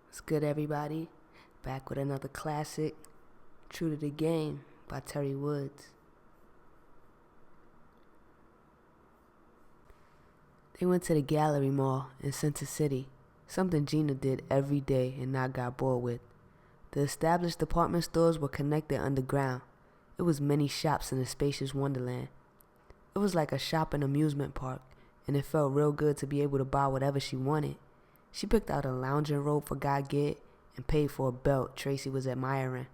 What's good, everybody? Back with another classic, True to the Game by Terry Woods. They went to the Gallery Mall in Center City, something Gina did every day and not got bored with. The established department stores were connected underground. It was many shops in a spacious wonderland. It was like a shopping amusement park, and it felt real good to be able to buy whatever she wanted. She picked out a lounging robe for Gaget and paid for a belt Tracy was admiring.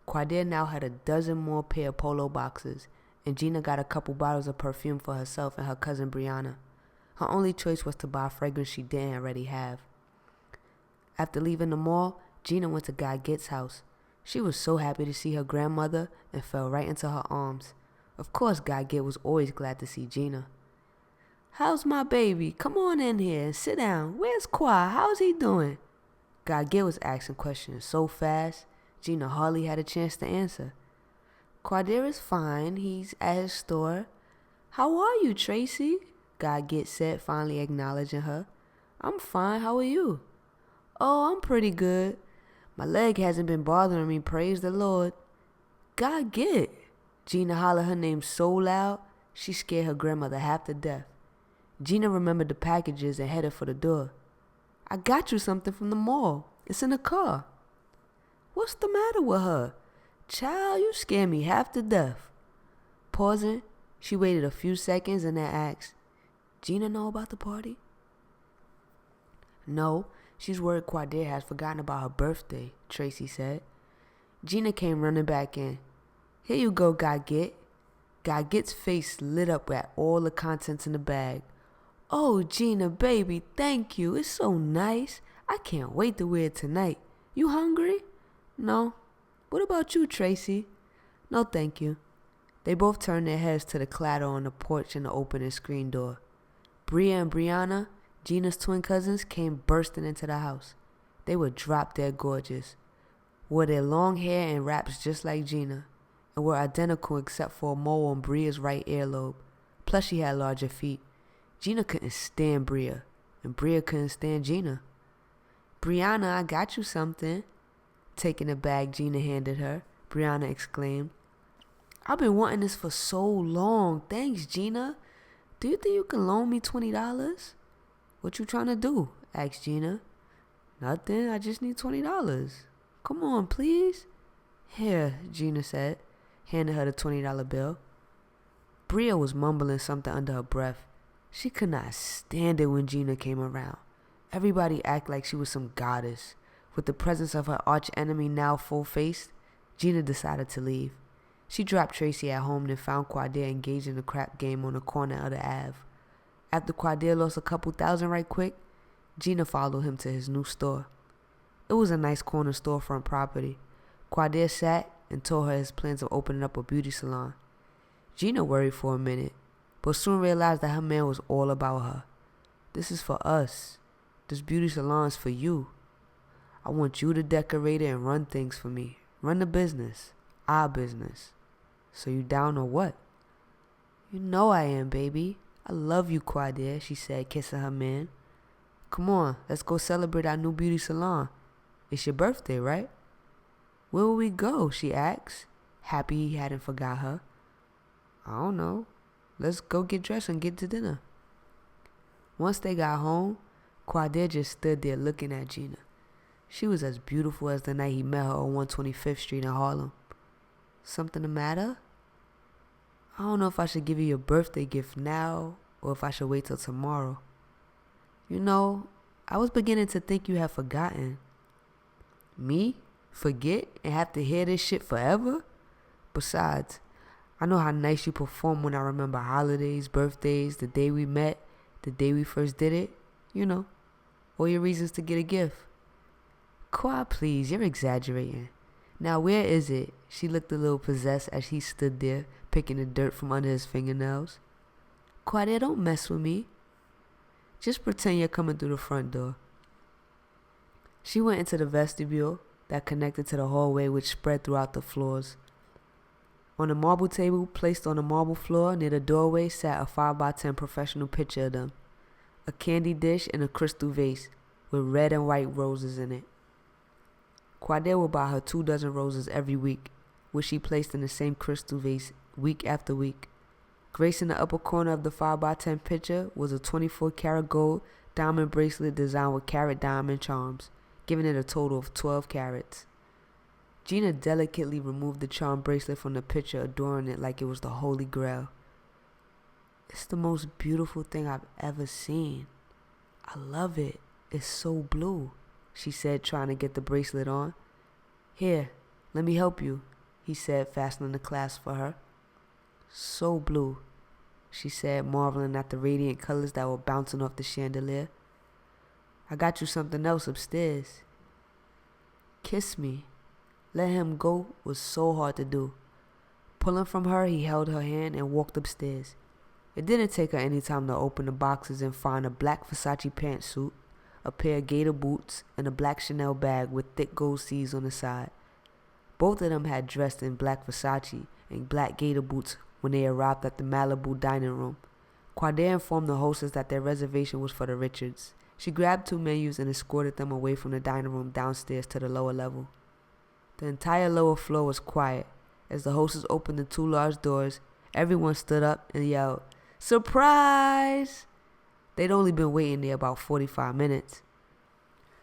Quadir now had a dozen more pair of polo boxes, and Gina got a couple bottles of perfume for herself and her cousin Brianna. Her only choice was to buy fragrance she didn't already have. After leaving the mall, Gina went to Gaget's house. She was so happy to see her grandmother and fell right into her arms. Of course, Gaget was always glad to see Gina. "How's my baby? Come on in here and sit down. Where's Qua? How's he doing?" Gaget was asking questions so fast, Gina hardly had a chance to answer. "Quadir is fine. He's at his store." "How are you, Tracy?" Gaget said, finally acknowledging her. "I'm fine. How are you?" "Oh, I'm pretty good. My leg hasn't been bothering me, praise the Lord." "Gaget!" Gina hollered her name so loud, she scared her grandmother half to death. Gina remembered the packages and headed for the door. "I got you something from the mall. It's in the car." "What's the matter with her? Child, you scare me half to death." Pausing, she waited a few seconds and then asked, "Gina know about the party?" "No, she's worried Quadir has forgotten about her birthday," Tracy said. Gina came running back in. "Here you go, Gaget." Gaget's face lit up at all the contents in the bag. "Oh, Gina, baby, thank you. It's so nice. I can't wait to wear it tonight. You hungry?" "No." "What about you, Tracy?" "No, thank you." They both turned their heads to the clatter on the porch and the opening screen door. Bria and Brianna, Gina's twin cousins, came bursting into the house. They were drop-dead gorgeous, wore their long hair in wraps just like Gina, and were identical except for a mole on Bria's right earlobe. Plus she had larger feet. Gina couldn't stand Bria, and Bria couldn't stand Gina. "Brianna, I got you something." Taking the bag Gina handed her, Brianna exclaimed, "I've been wanting this for so long. Thanks, Gina. Do you think you can loan me $20? "What you trying to do?" asked Gina. "Nothing. I just need $20. Come on, please." "Here," Gina said, handed her the $20 bill. Bria was mumbling something under her breath. She could not stand it when Gina came around. Everybody acted like she was some goddess. With the presence of her arch-enemy now full-faced, Gina decided to leave. She dropped Tracy at home and found Quadir engaged in a crap game on the corner of the Ave. After Quadir lost a couple thousand right quick, Gina followed him to his new store. It was a nice corner storefront property. Quadir sat and told her his plans of opening up a beauty salon. Gina worried for a minute, but soon realized that her man was all about her. "This is for us. This beauty salon is for you. I want you to decorate it and run things for me. Run the business. Our business. So you down or what?" "You know I am, baby. I love you, Quadir," she said, kissing her man. "Come on, let's go celebrate our new beauty salon. It's your birthday, right?" "Where will we go?" she asked, happy he hadn't forgot her. "I don't know. Let's go get dressed and get to dinner." Once they got home, Quadir just stood there looking at Gina. She was as beautiful as the night he met her on 125th Street in Harlem. "Something the matter?" "I don't know if I should give you your birthday gift now or if I should wait till tomorrow. You know, I was beginning to think you had forgotten." "Me? Forget and have to hear this shit forever? Besides, I know how nice you perform when I remember holidays, birthdays, the day we met, the day we first did it. You know, all your reasons to get a gift." "Qua, please, you're exaggerating. Now where is it?" She looked a little possessed as he stood there, picking the dirt from under his fingernails. "Quadir, don't mess with me. Just pretend you're coming through the front door." She went into the vestibule that connected to the hallway which spread throughout the floors. On a marble table placed on the marble floor near the doorway sat a 5x10 professional picture of them, a candy dish and a crystal vase with red and white roses in it. Quadell would buy her 24 roses every week, which she placed in the same crystal vase week after week. Gracing the upper corner of the 5x10 picture was a 24-karat gold diamond bracelet designed with carat diamond charms, giving it a total of 12 carats. Gina delicately removed the charm bracelet from the picture, adoring it like it was the Holy Grail. It's the most beautiful thing I've ever seen. I love it. It's so blue, she said, trying to get the bracelet on. Here, let me help you, he said, fastening the clasp for her. So blue, she said, marveling at the radiant colors that were bouncing off the chandelier. I got you something else upstairs. Kiss me. Let him go was so hard to do. Pulling from her, he held her hand and walked upstairs. It didn't take her any time to open the boxes and find a black Versace pantsuit, a pair of gator boots, and a black Chanel bag with thick gold C's on the side. Both of them had dressed in black Versace and black gator boots when they arrived at the Malibu dining room. Quadell informed the hostess that their reservation was for the Richards. She grabbed 2 menus and escorted them away from the dining room downstairs to the lower level. The entire lower floor was quiet. As the hostess opened the 2 large doors, everyone stood up and yelled, "Surprise!" They'd only been waiting there about 45 minutes.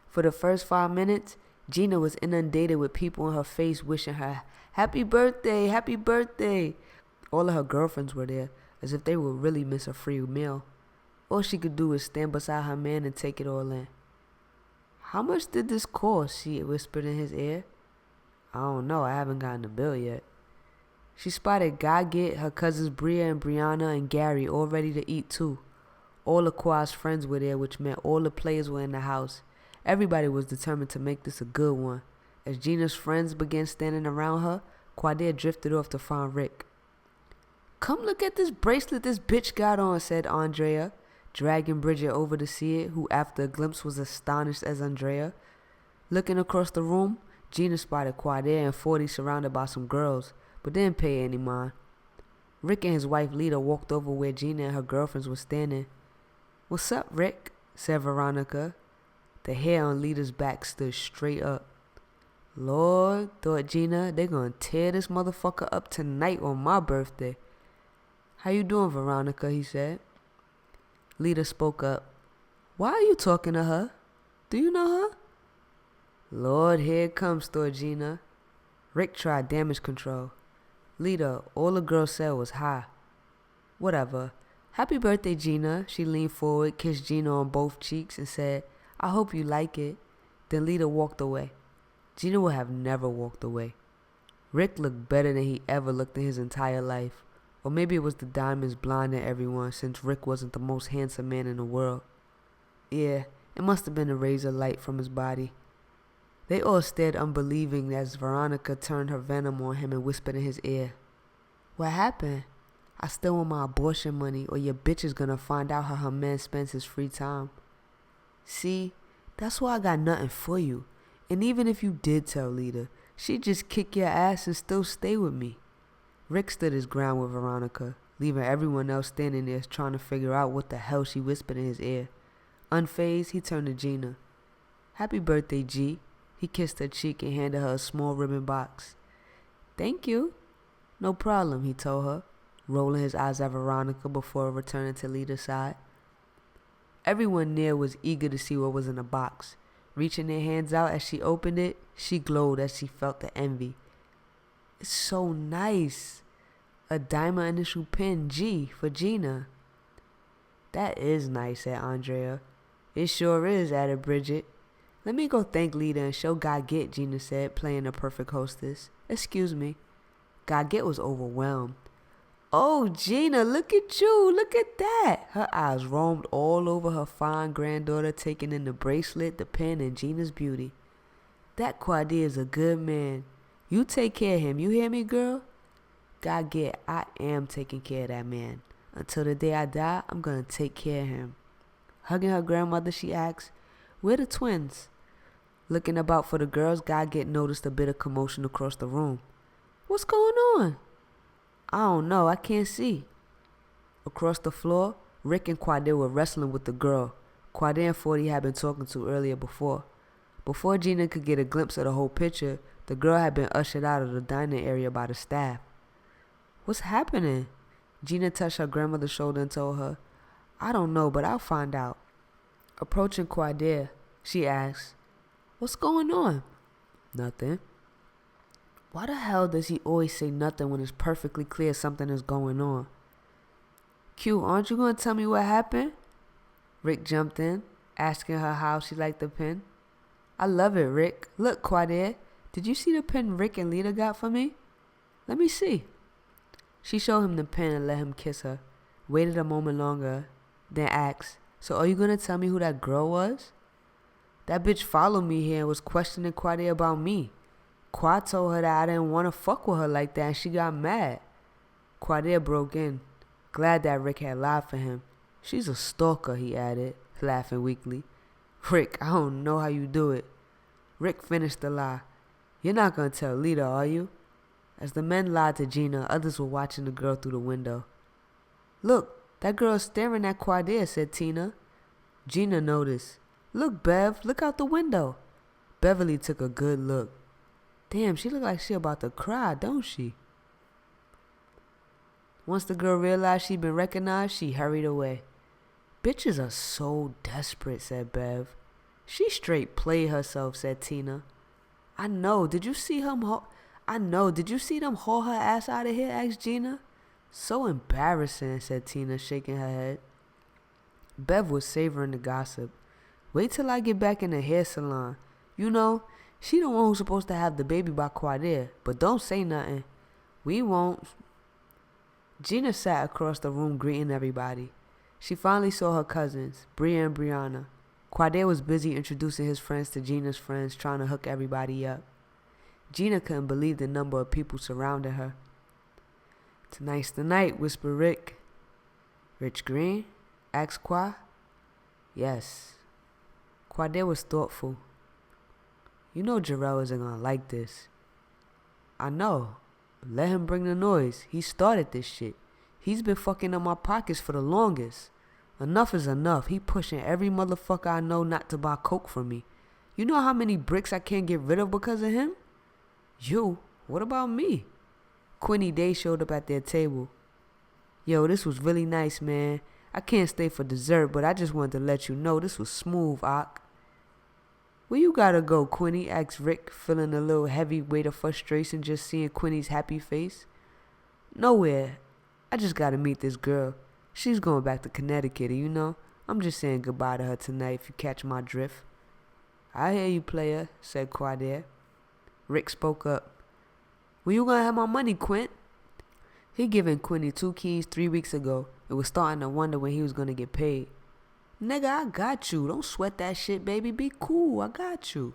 For the first 5 minutes, Gina was inundated with people in her face wishing her, "Happy birthday, happy birthday." All of her girlfriends were there, as if they would really miss a free meal. All she could do was stand beside her man and take it all in. "How much did this cost?" she whispered in his ear. "I don't know, I haven't gotten the bill yet." She spotted Gaget, her cousins Bria and Brianna and Gary all ready to eat too. All of Quad's friends were there, which meant all the players were in the house. Everybody was determined to make this a good one. As Gina's friends began standing around her, Quadell drifted off to find Rick. "Come look at this bracelet this bitch got on," said Andrea, dragging Bridget over to see it, who after a glimpse was astonished as Andrea. Looking across the room, Gina spotted Quadell and 40 surrounded by some girls, but didn't pay any mind. Rick and his wife Lita walked over where Gina and her girlfriends were standing. "What's up, Rick?" said Veronica. The hair on Lita's back stood straight up. "Lord," thought Gina, "they gonna tear this motherfucker up tonight on my birthday." "How you doing, Veronica?" he said. Lita spoke up. "Why are you talking to her? Do you know her?" "Lord, here it comes," thought Gina. Rick tried damage control. "Lita, all the girl said was hi." "Whatever. Happy birthday, Gina." She leaned forward, kissed Gina on both cheeks, and said, "I hope you like it." Then Lita walked away. Gina would have never walked away. Rick looked better than he ever looked in his entire life. Or maybe it was the diamonds blinding everyone, since Rick wasn't the most handsome man in the world. Yeah, it must have been the razor light from his body. They all stared unbelieving as Veronica turned her venom on him and whispered in his ear, "What happened? I still want my abortion money, or your bitch is gonna find out how her man spends his free time." "See, that's why I got nothing for you. And even if you did tell Lita, she'd just kick your ass and still stay with me." Rick stood his ground with Veronica, leaving everyone else standing there trying to figure out what the hell she whispered in his ear. Unfazed, he turned to Gina. "Happy birthday, G." He kissed her cheek and handed her a small ribbon box. "Thank you." "No problem," he told her, rolling his eyes at Veronica before returning to Lita's side. Everyone near was eager to see what was in the box. Reaching their hands out as she opened it, she glowed as she felt the envy. "It's so nice. A diamond initial pin, G, for Gina." "That is nice," said Andrea. "It sure is," added Bridget. "Let me go thank Lita and show Gaget," Gina said, playing the perfect hostess. "Excuse me." Gaget was overwhelmed. "Oh, Gina, look at you. Look at that." Her eyes roamed all over her fine granddaughter, taking in the bracelet, the pin, and Gina's beauty. "That Quadell is a good man. You take care of him. You hear me, girl?" "Gaget, I am taking care of that man. Until the day I die, I'm going to take care of him." Hugging her grandmother, she asked, "Where the twins?" Looking about for the girls, Gaget noticed a bit of commotion across the room. "What's going on?" "I don't know. I can't see." Across the floor, Rick and Quadell were wrestling with the girl Quadell and 40 had been talking to earlier before. Before Gina could get a glimpse of the whole picture, the girl had been ushered out of the dining area by the staff. What's happening? Gina touched her grandmother's shoulder and told her, I don't know, but I'll find out. Approaching Quadir, she asked, What's going on? Nothing. Why the hell does he always say nothing when it's perfectly clear something is going on? Q, aren't you going to tell me what happened? Rick jumped in, asking her how she liked the pen. I love it, Rick. Look, Quadir, did you see the pen Rick and Lita got for me? Let me see. She showed him the pen and let him kiss her, waited a moment longer, then asked, So are you going to tell me who that girl was? That bitch followed me here and was questioning Quadir about me. Quad told her that I didn't want to fuck with her like that and she got mad. Quadir broke in, glad that Rick had lied for him. She's a stalker, he added, laughing weakly. Rick, I don't know how you do it. Rick finished the lie. You're not going to tell Lita, are you? As the men lied to Gina, others were watching the girl through the window. Look, that girl's staring at Quadir, said Tina. Gina noticed. Look, Bev, look out the window. Beverly took a good look. Damn, she look like she about to cry, don't she? Once the girl realized she'd been recognized, she hurried away. Bitches are so desperate, said Bev. She straight played herself, said Tina. I know, did you see them haul her ass out of here, asked Gina. So embarrassing, said Tina, shaking her head. Bev was savoring the gossip. Wait till I get back in the hair salon. You know, she the one who's supposed to have the baby by Quadir, but don't say nothing. We won't. Gina sat across the room greeting everybody. She finally saw her cousins, Bria and Brianna. Quadir was busy introducing his friends to Gina's friends, trying to hook everybody up. Gina couldn't believe the number of people surrounding her. Tonight's the night, whispered Rick. Rich Green? Asked Qua. Yes. Quadir was thoughtful. You know Jarrell isn't gonna like this. I know. Let him bring the noise. He started this shit. He's been fucking up my pockets for the longest. Enough is enough. He pushing every motherfucker I know not to buy coke from me. You know how many bricks I can't get rid of because of him? You? What about me? Quinny Day showed up at their table. Yo, this was really nice, man. I can't stay for dessert, but I just wanted to let you know this was smooth, Ock. Where you gotta go, Quinny? Asked Rick, feeling a little heavy weight of frustration just seeing Quinny's happy face. Nowhere. I just gotta meet this girl. She's going back to Connecticut, and you know, I'm just saying goodbye to her tonight if you catch my drift. I hear you, player, said Quadir. Rick spoke up. When you gonna have my money, Quint? He given Quinny 2 keys 3 weeks ago and was starting to wonder when he was gonna get paid. Nigga, I got you. Don't sweat that shit, baby. Be cool. I got you.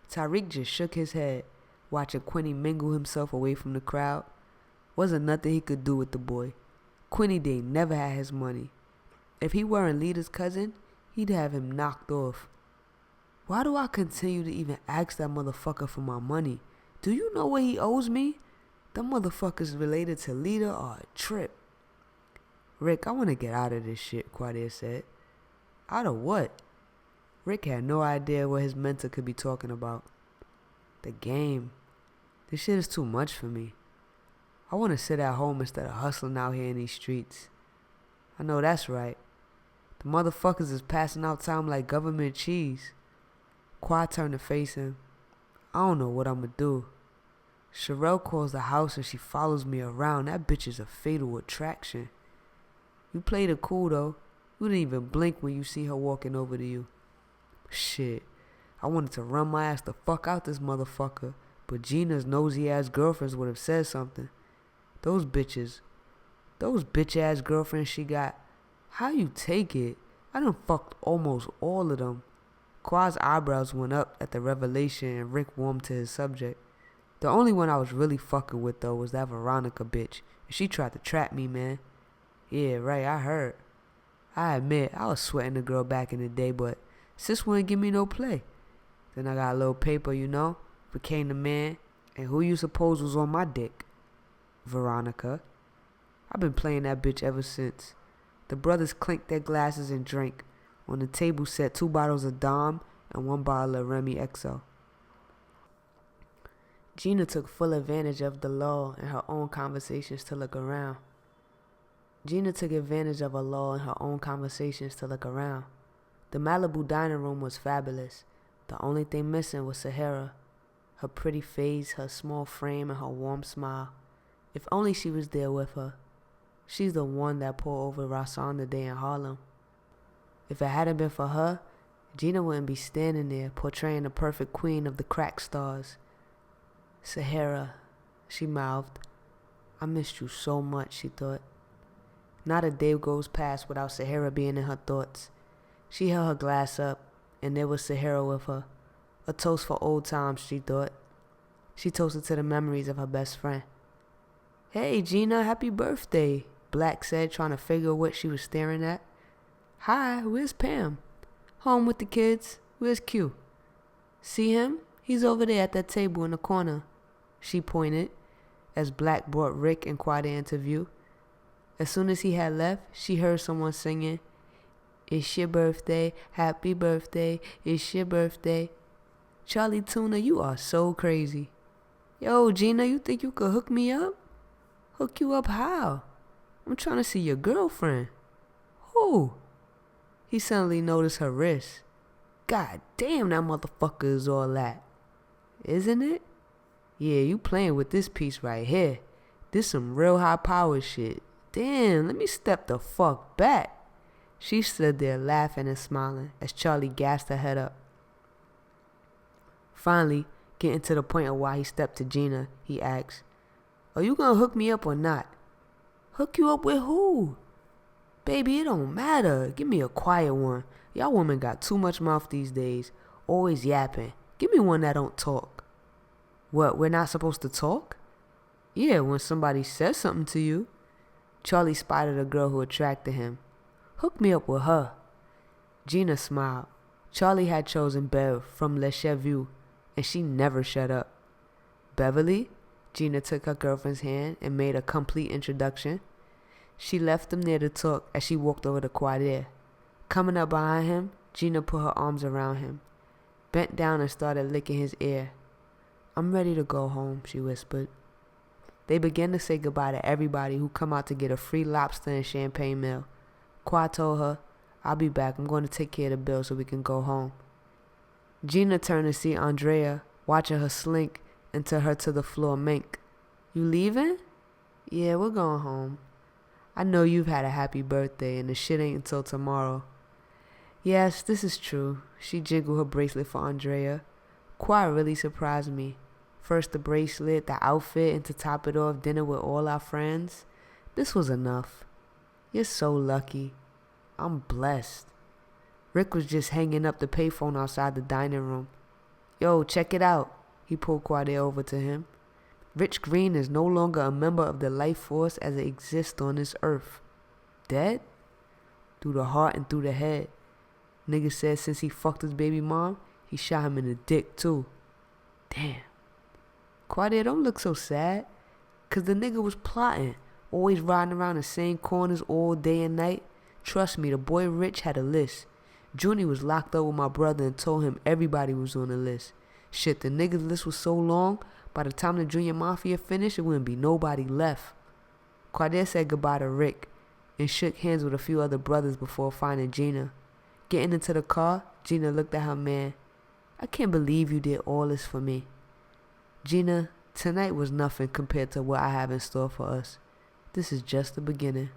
Tariq just shook his head, watching Quinny mingle himself away from the crowd. Wasn't nothing he could do with the boy. Quinny Day never had his money. If he weren't Lita's cousin, he'd have him knocked off. Why do I continue to even ask that motherfucker for my money? Do you know what he owes me? Them motherfuckers related to Lita are a trip. Rick, I want to get out of this shit, Quadir said. Out of what? Rick had no idea what his mentor could be talking about. The game. This shit is too much for me. I want to sit at home instead of hustling out here in these streets. I know that's right. The motherfuckers is passing out time like government cheese. Quad turned to face him. I don't know what I'm gonna do. Sherelle calls the house and she follows me around. That bitch is a fatal attraction. You played it cool though. You didn't even blink when you see her walking over to you. Shit. I wanted to run my ass the fuck out this motherfucker, but Gina's nosy ass girlfriends would have said something. Those bitch ass girlfriends she got. How you take it? I done fucked almost all of them. Quad's eyebrows went up at the revelation and Rick warmed to his subject. The only one I was really fucking with though was that Veronica bitch. And she tried to trap me, man. Yeah, right, I heard. I admit, I was sweating the girl back in the day, but sis wouldn't give me no play. Then I got a little paper, you know, became the man, and who you suppose was on my dick? Veronica. I've been playing that bitch ever since. The brothers clinked their glasses and drank. On the table sat 2 bottles of Dom and 1 bottle of Remy XO. Gina took full advantage of the lull in her own conversations to look around. The Malibu dining room was fabulous. The only thing missing was Sahara. Her pretty face, her small frame, and her warm smile. If only she was there with her. She's the one that pulled over Rasan the day in Harlem. If it hadn't been for her, Gina wouldn't be standing there portraying the perfect queen of the crack stars. Sahara, she mouthed. I missed you so much, she thought. Not a day goes past without Sahara being in her thoughts. She held her glass up, and there was Sahara with her. A toast for old times, she thought. She toasted to the memories of her best friend. Hey, Gina, happy birthday, Black said, trying to figure what she was staring at. Hi, where's Pam? Home with the kids. Where's Q? See him? He's over there at that table in the corner. She pointed, as Black brought Rick and Quade into view. As soon as he had left, she heard someone singing, It's your birthday, happy birthday, it's your birthday. Charlie Tuna, you are so crazy. Yo, Gina, you think you could hook me up? Hook you up how? I'm trying to see your girlfriend. Who? He suddenly noticed her wrist. God damn, that motherfucker is all that. Isn't it? Yeah, you playing with this piece right here. This some real high power shit. Damn, let me step the fuck back. She stood there laughing and smiling as Charlie gassed her head up. Finally, getting to the point of why he stepped to Gina, he asked, Are you gonna hook me up or not? Hook you up with who? Baby, it don't matter. Give me a quiet one. Y'all women got too much mouth these days. Always yapping. Give me one that don't talk. What, we're not supposed to talk? Yeah, when somebody says something to you. Charlie spotted a girl who attracted him. Hook me up with her. Gina smiled. Charlie had chosen Bev from Le Cheveux, and she never shut up. Beverly? Gina took her girlfriend's hand and made a complete introduction. She left them there to talk as she walked over to Quade. Coming up behind him, Gina put her arms around him, bent down and started licking his ear. I'm ready to go home, she whispered. They began to say goodbye to everybody who come out to get a free lobster and champagne meal. Quad told her, I'll be back. I'm going to take care of the bill so we can go home. Gina turned to see Andrea, watching her slink into her to the floor mink. You leaving? Yeah, we're going home. I know you've had a happy birthday and the shit ain't until tomorrow. Yes, this is true. She jiggled her bracelet for Andrea. Quad really surprised me. First the bracelet, the outfit, and to top it off, dinner with all our friends. This was enough. You're so lucky. I'm blessed. Rick was just hanging up the payphone outside the dining room. Yo, check it out. He pulled Quade over to him. Rich Green is no longer a member of the life force as it exists on this earth. Dead? Through the heart and through the head. Nigga said since he fucked his baby mom, he shot him in the dick too. Damn. Quade, don't look so sad. Cause the nigga was plotting. Always riding around the same corners all day and night. Trust me, the boy Rich had a list. Junie was locked up with my brother and told him everybody was on the list. Shit, the nigga's list was so long, by the time the Junior Mafia finished, it wouldn't be nobody left. Quade said goodbye to Rick and shook hands with a few other brothers before finding Gina. Getting into the car, Gina looked at her man. I can't believe you did all this for me. Gina, tonight was nothing compared to what I have in store for us. This is just the beginning.